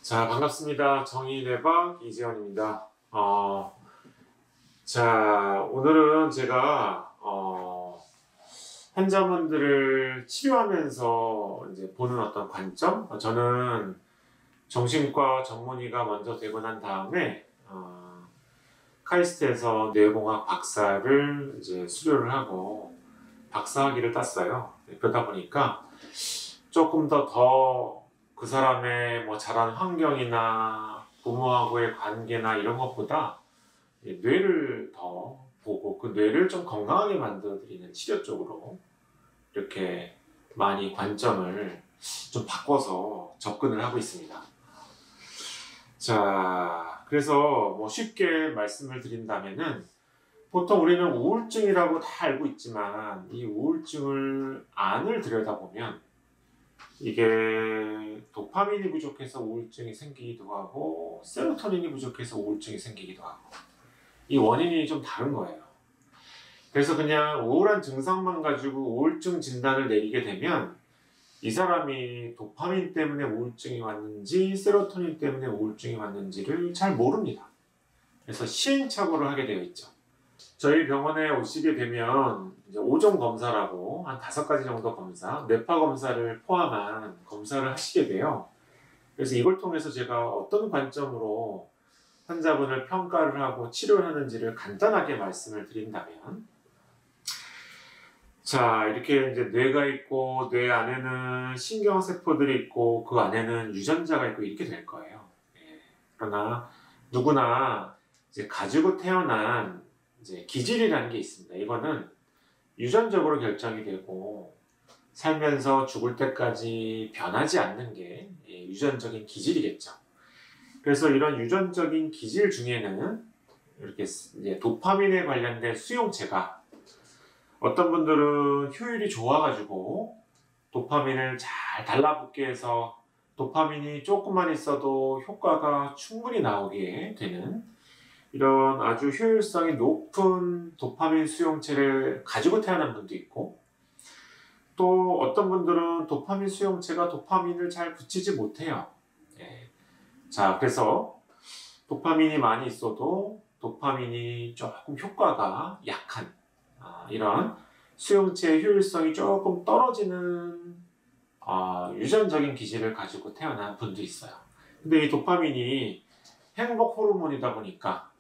자, 반갑습니다. 정의대박 이지원입니다. 자, 오늘은 제가, 환자분들을 치료하면서 이제 보는 어떤 관점? 저는 정신과 전문의가 먼저 되고 난 다음에, 카이스트에서 뇌공학 박사를 이제 수료를 하고 박사학위를 땄어요. 그러다 보니까 조금 더 그 사람의 뭐 자란 환경이나 부모하고의 관계나 이런 것보다 뇌를 더 보고 그 뇌를 좀 건강하게 만들어드리는 치료 쪽으로 이렇게 많이 관점을 좀 바꿔서 접근을 하고 있습니다. 자, 그래서 뭐 쉽게 말씀을 드린다면은 보통 우리는 우울증이라고 다 알고 있지만 이 우울증을 안을 들여다보면 이게 도파민이 부족해서 우울증이 생기기도 하고 세로토닌이 부족해서 우울증이 생기기도 하고 이 원인이 좀 다른 거예요. 그래서 그냥 우울한 증상만 가지고 우울증 진단을 내리게 되면 이 사람이 도파민 때문에 우울증이 왔는지 세로토닌 때문에 우울증이 왔는지를 잘 모릅니다. 그래서 시행착오를 하게 되어 있죠. 저희 병원에 오시게 되면 이제 5종 검사라고 한 5가지 정도 검사, 뇌파 검사를 포함한 검사를 하시게 돼요. 그래서 이걸 통해서 제가 어떤 관점으로 환자분을 평가를 하고 치료를 하는지를 간단하게 말씀을 드린다면, 자, 이렇게 이제 뇌가 있고 뇌 안에는 신경세포들이 있고 그 안에는 유전자가 있고 이렇게 될 거예요. 그러나 누구나 이제 가지고 태어난 이제 기질이라는 게 있습니다. 이거는 유전적으로 결정이 되고 살면서 죽을 때까지 변하지 않는 게 유전적인 기질이겠죠. 그래서 이런 유전적인 기질 중에는 이렇게 이제 도파민에 관련된 수용체가 어떤 분들은 효율이 좋아가지고 도파민을 잘 달라붙게 해서 도파민이 조금만 있어도 효과가 충분히 나오게 되는 이런 아주 효율성이 높은 도파민 수용체를 가지고 태어난 분도 있고 또 어떤 분들은 도파민 수용체가 도파민을 잘 붙이지 못해요. 자, 그래서 도파민이 많이 있어도 도파민이 조금 효과가 약한 이런 수용체의 효율성이 조금 떨어지는 유전적인 기질을 가지고 태어난 분도 있어요. 근데 이 도파민이 행복 호르몬이다 보니까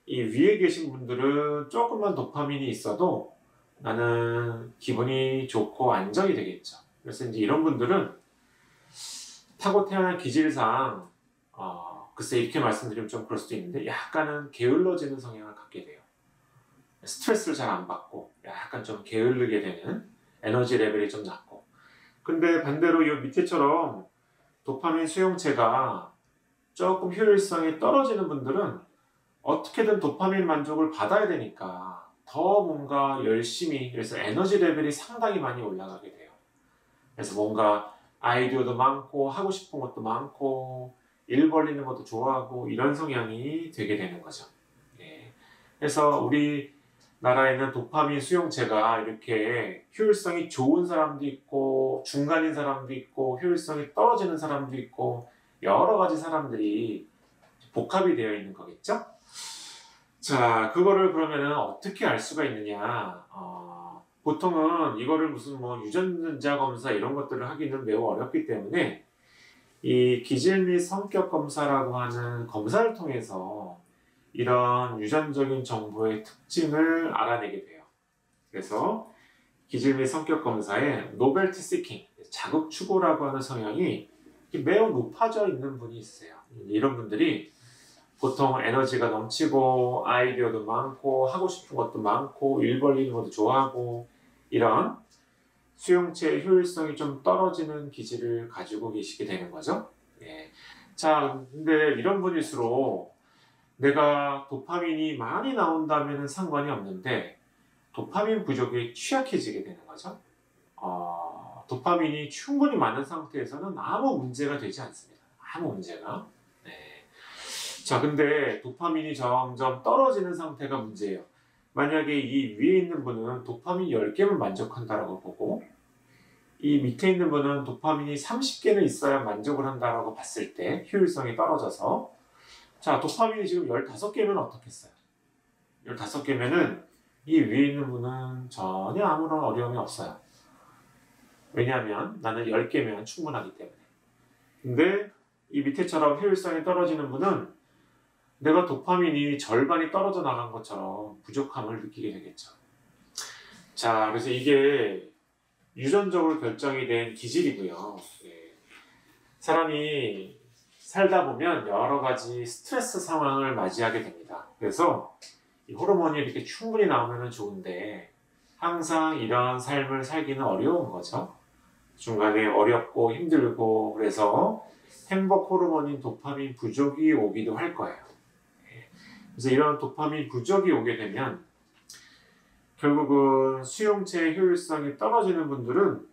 이 위에 계신 분들은 조금만 도파민이 있어도 나는 기분이 좋고 안정이 되겠죠. 그래서 이제 이런 분들은 타고 태어난 기질상 글쎄 이렇게 말씀드리면 좀 그럴 수도 있는데 약간은 게을러지는 성향을 갖게 돼요. 스트레스를 잘 안 받고 약간 좀 게으르게 되는 에너지 레벨이 좀 낮고 근데 반대로 이 밑에처럼 도파민 수용체가 조금 효율성이 떨어지는 분들은 어떻게든 도파민 만족을 받아야 되니까 더 뭔가 열심히 그래서 에너지 레벨이 상당히 많이 올라가게 돼요. 그래서 뭔가 아이디어도 많고 하고 싶은 것도 많고 일 벌리는 것도 좋아하고 이런 성향이 되게 되는 거죠. 그래서 우리나라에는 도파민 수용체가 이렇게 효율성이 좋은 사람도 있고 중간인 사람도 있고 효율성이 떨어지는 사람도 있고 여러 가지 사람들이 복합이 되어 있는 거겠죠? 자, 그거를 그러면은 어떻게 알 수가 있느냐? 보통은 이거를 무슨 뭐 유전자 검사 이런 것들을 하기는 매우 어렵기 때문에 이 기질 및 성격 검사라고 하는 검사를 통해서 이런 유전적인 정보의 특징을 알아내게 돼요. 그래서 기질 및 성격 검사에 노벨티 시킹, 자극 추구라고 하는 성향이 매우 높아져 있는 분이 있어요. 이런 분들이 보통 에너지가 넘치고 아이디어도 많고 하고 싶은 것도 많고 일 벌리는 것도 좋아하고 이런 수용체의 효율성이 좀 떨어지는 기질을 가지고 계시게 되는 거죠. 자, 근데 이런 분일수록 내가 도파민이 많이 나온다면 상관이 없는데 도파민 부족에 취약해지게 되는 거죠. 도파민이 충분히 많은 상태에서는 아무 문제가 되지 않습니다. 아무 문제가. 자, 근데 도파민이 점점 떨어지는 상태가 문제예요. 만약에 이 위에 있는 분은 도파민 10개만 만족한다라고 보고 이 밑에 있는 분은 도파민이 30개는 있어야 만족을 한다라고 봤을 때 효율성이 떨어져서, 자, 도파민이 지금 15개면 어떻겠어요? 15개면은 이 위에 있는 분은 전혀 아무런 어려움이 없어요. 왜냐하면 나는 10개면 충분하기 때문에. 근데 이 밑에처럼 효율성이 떨어지는 분은 내가 도파민이 절반이 떨어져 나간 것처럼 부족함을 느끼게 되겠죠. 자, 그래서 이게 유전적으로 결정이 된 기질이고요. 예. 사람이 살다 보면 여러 가지 스트레스 상황을 맞이하게 됩니다. 그래서 이 호르몬이 이렇게 충분히 나오면 좋은데 항상 이런 삶을 살기는 어려운 거죠. 중간에 어렵고 힘들고, 그래서 행복 호르몬인 도파민 부족이 오기도 할 거예요. 그래서 이런 도파민 부족이 오게 되면 결국은 수용체의 효율성이 떨어지는 분들은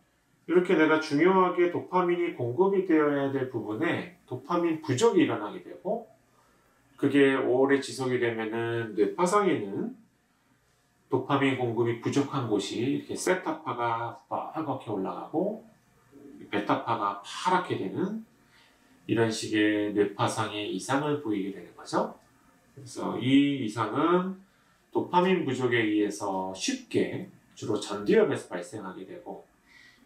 이렇게 내가 중요하게 도파민이 공급이 되어야 될 부분에 도파민 부족이 일어나게 되고, 그게 오래 지속이 되면은 뇌파상에는 도파민 공급이 부족한 곳이 이렇게 세타파가 빨갛게 올라가고 베타파가 파랗게 되는 이런 식의 뇌파상의 이상을 보이게 되는 거죠. 그래서 이 이상은 도파민 부족에 의해서 쉽게 주로 전두엽에서 발생하게 되고,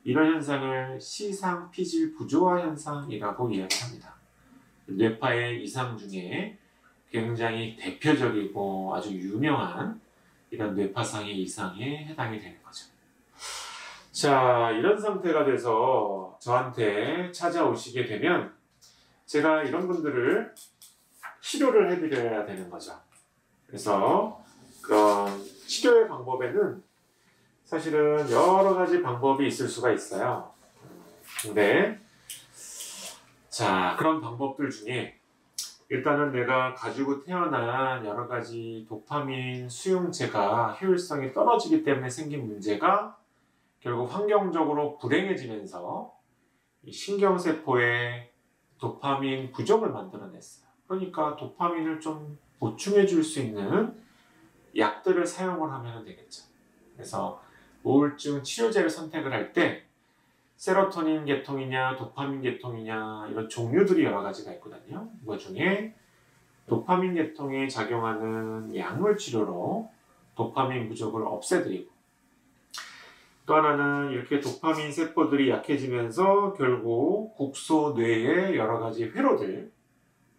이런 현상을 시상피질 부조화 현상이라고 이야기합니다. 뇌파의 이상 중에 굉장히 대표적이고 아주 유명한 이런 뇌파상의 이상에 해당이 되는 거죠. 자, 이런 상태가 돼서 저한테 찾아오시게 되면 제가 이런 분들을 치료를 해드려야 되는 거죠. 그래서 그런 치료의 방법에는 사실은 여러 가지 방법이 있을 수가 있어요. 근데 자, 그런 방법들 중에 일단은 내가 가지고 태어난 여러 가지 도파민 수용체가 효율성이 떨어지기 때문에 생긴 문제가 결국 환경적으로 불행해지면서 이 신경세포에 도파민 부족을 만들어냈어요. 그러니까 도파민을 좀 보충해 줄 수 있는 약들을 사용을 하면 되겠죠. 그래서 우울증 치료제를 선택을 할 때 세로토닌 계통이냐 도파민 계통이냐 이런 종류들이 여러 가지가 있거든요. 그 중에 도파민 계통에 작용하는 약물 치료로 도파민 부족을 없애드리고, 또 하나는 이렇게 도파민 세포들이 약해지면서 결국 국소 뇌의 여러 가지 회로들,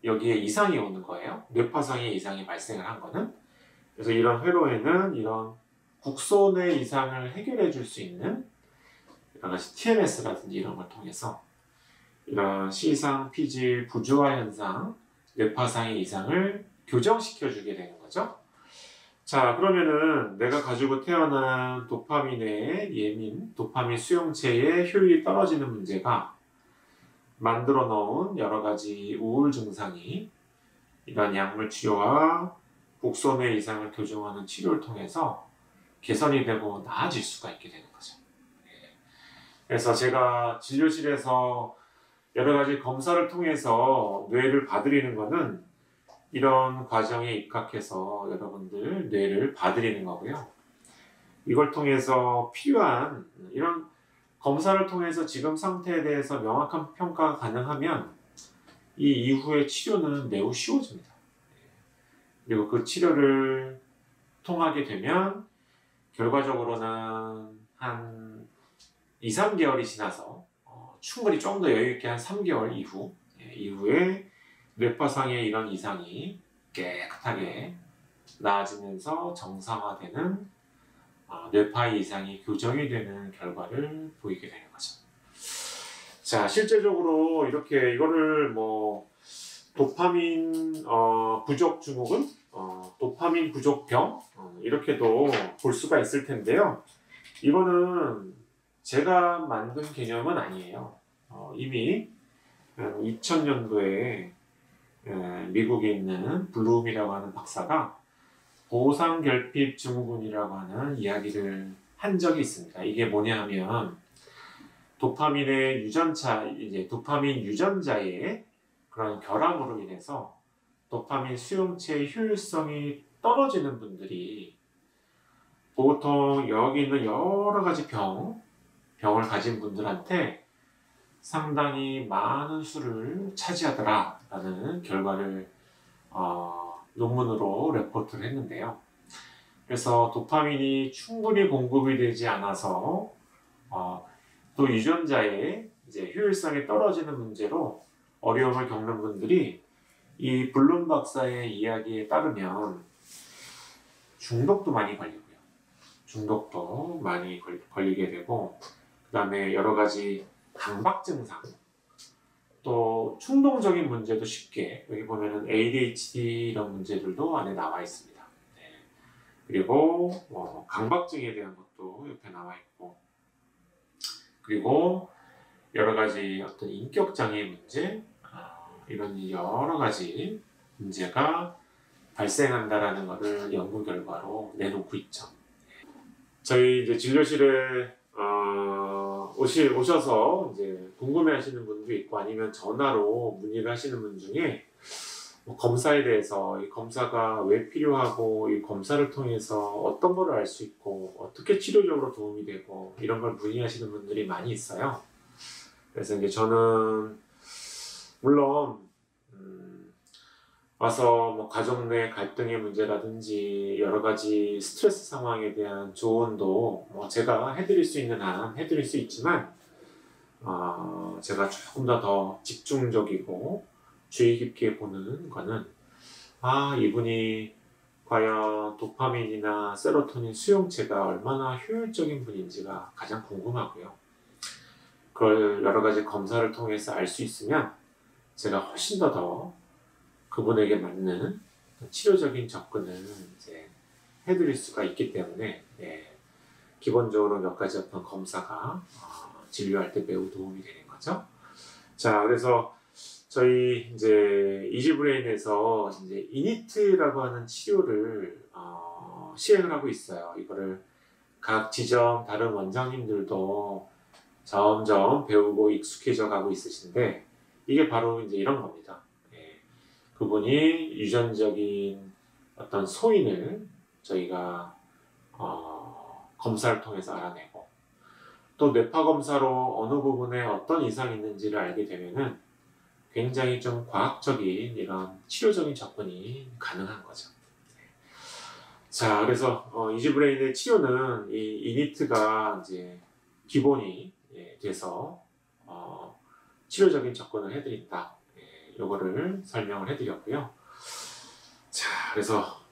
여기에 이상이 오는 거예요. 뇌파상의 이상이 발생을 한 거는. 그래서 이런 회로에는 이런 국소뇌 이상을 해결해 줄 수 있는 여러 가지 TMS라든지 이런 걸 통해서 이런 시상, 피질, 부조화 현상, 뇌파상의 이상을 교정시켜 주게 되는 거죠. 자, 그러면은 내가 가지고 태어난 도파민의 예민, 도파민 수용체의 효율이 떨어지는 문제가 만들어 놓은 여러 가지 우울 증상이 이런 약물 치료와 국소뇌 이상을 교정하는 치료를 통해서 개선이 되고 나아질 수가 있게 되는 거죠. 그래서 제가 진료실에서 여러 가지 검사를 통해서 뇌를 봐드리는 거는 이런 과정에 입각해서 여러분들 뇌를 봐드리는 거고요. 이걸 통해서 필요한 이런 검사를 통해서 지금 상태에 대해서 명확한 평가가 가능하면 이 이후의 치료는 매우 쉬워집니다. 그리고 그 치료를 통하게 되면 결과적으로는 한 2, 3개월이 지나서 충분히 좀 더 여유있게 한 3개월 이후에 뇌파상의 이런 이상이 깨끗하게 나아지면서 정상화되는 뇌파의 이상이 교정이 되는 결과를 보이게 되는 거죠. 자, 실제적으로 이렇게 이거를 뭐 도파민 부족 증후군, 도파민 부족병 이렇게도 볼 수가 있을 텐데요. 이거는 제가 만든 개념은 아니에요. 이미 2000년도에 미국에 있는 블룸이라고 하는 박사가 보상결핍 증후군이라고 하는 이야기를 한 적이 있습니다. 이게 뭐냐 하면 도파민의 유전차, 이제 도파민 유전자의 그런 결함으로 인해서 도파민 수용체의 효율성이 떨어지는 분들이 보통 여기 있는 여러 가지 병을 가진 분들한테 상당히 많은 수를 차지하더라라는 결과를 논문으로 레포트를 했는데요. 그래서 도파민이 충분히 공급이 되지 않아서 또 유전자의 이제 효율성이 떨어지는 문제로 어려움을 겪는 분들이 이 블룸 박사의 이야기에 따르면 중독도 많이 걸리고요. 중독도 많이 걸리게 되고, 그 다음에 여러 가지 강박 증상, 또 충동적인 문제도 쉽게, 여기 보면은 ADHD 이런 문제들도 안에 나와 있습니다. 네. 그리고 강박증에 대한 것도 옆에 나와 있고, 그리고 여러 가지 어떤 인격장애 문제, 이런 여러 가지 문제가 발생한다라는 것을 연구 결과로 내놓고 있죠. 저희 이제 진료실에 오셔서 이제 궁금해하시는 분도 있고, 아니면 전화로 문의를 하시는 분 중에 뭐 검사에 대해서 이 검사가 왜 필요하고, 이 검사를 통해서 어떤 거를 알 수 있고, 어떻게 치료적으로 도움이 되고, 이런 걸 문의하시는 분들이 많이 있어요. 그래서 이제 저는 물론 와서 뭐 가족 내 갈등의 문제라든지 여러 가지 스트레스 상황에 대한 조언도 뭐 제가 해드릴 수 있는 한 해드릴 수 있지만, 제가 조금 더 집중적이고 주의 깊게 보는 거는 이분이 과연 도파민이나 세로토닌 수용체가 얼마나 효율적인 분인지가 가장 궁금하고요. 그걸 여러 가지 검사를 통해서 알 수 있으면 제가 훨씬 더 그분에게 맞는 치료적인 접근을 이제 해드릴 수가 있기 때문에, 기본적으로 몇 가지 어떤 검사가 진료할 때 매우 도움이 되는 거죠. 자, 그래서 저희 이제 이지브레인에서 이제 이니트라고 하는 치료를 시행을 하고 있어요. 이거를 각 지점 다른 원장님들도 점점 배우고 익숙해져 가고 있으신데, 이게 바로 이제 이런 겁니다. 그분이 유전적인 어떤 소인을 저희가 검사를 통해서 알아내고, 또 뇌파 검사로 어느 부분에 어떤 이상이 있는지를 알게 되면은 굉장히 좀 과학적인 이런 치료적인 접근이 가능한 거죠. 자, 그래서 이지브레인의 치료는 이 이니트가 이제 기본이 돼서 치료적인 접근을 해드린다. 요거를 설명을 해드렸고요. 자, 그래서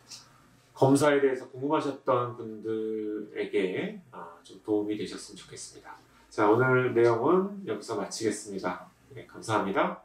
검사에 대해서 궁금하셨던 분들에게 좀 도움이 되셨으면 좋겠습니다. 자, 오늘 내용은 여기서 마치겠습니다. 감사합니다.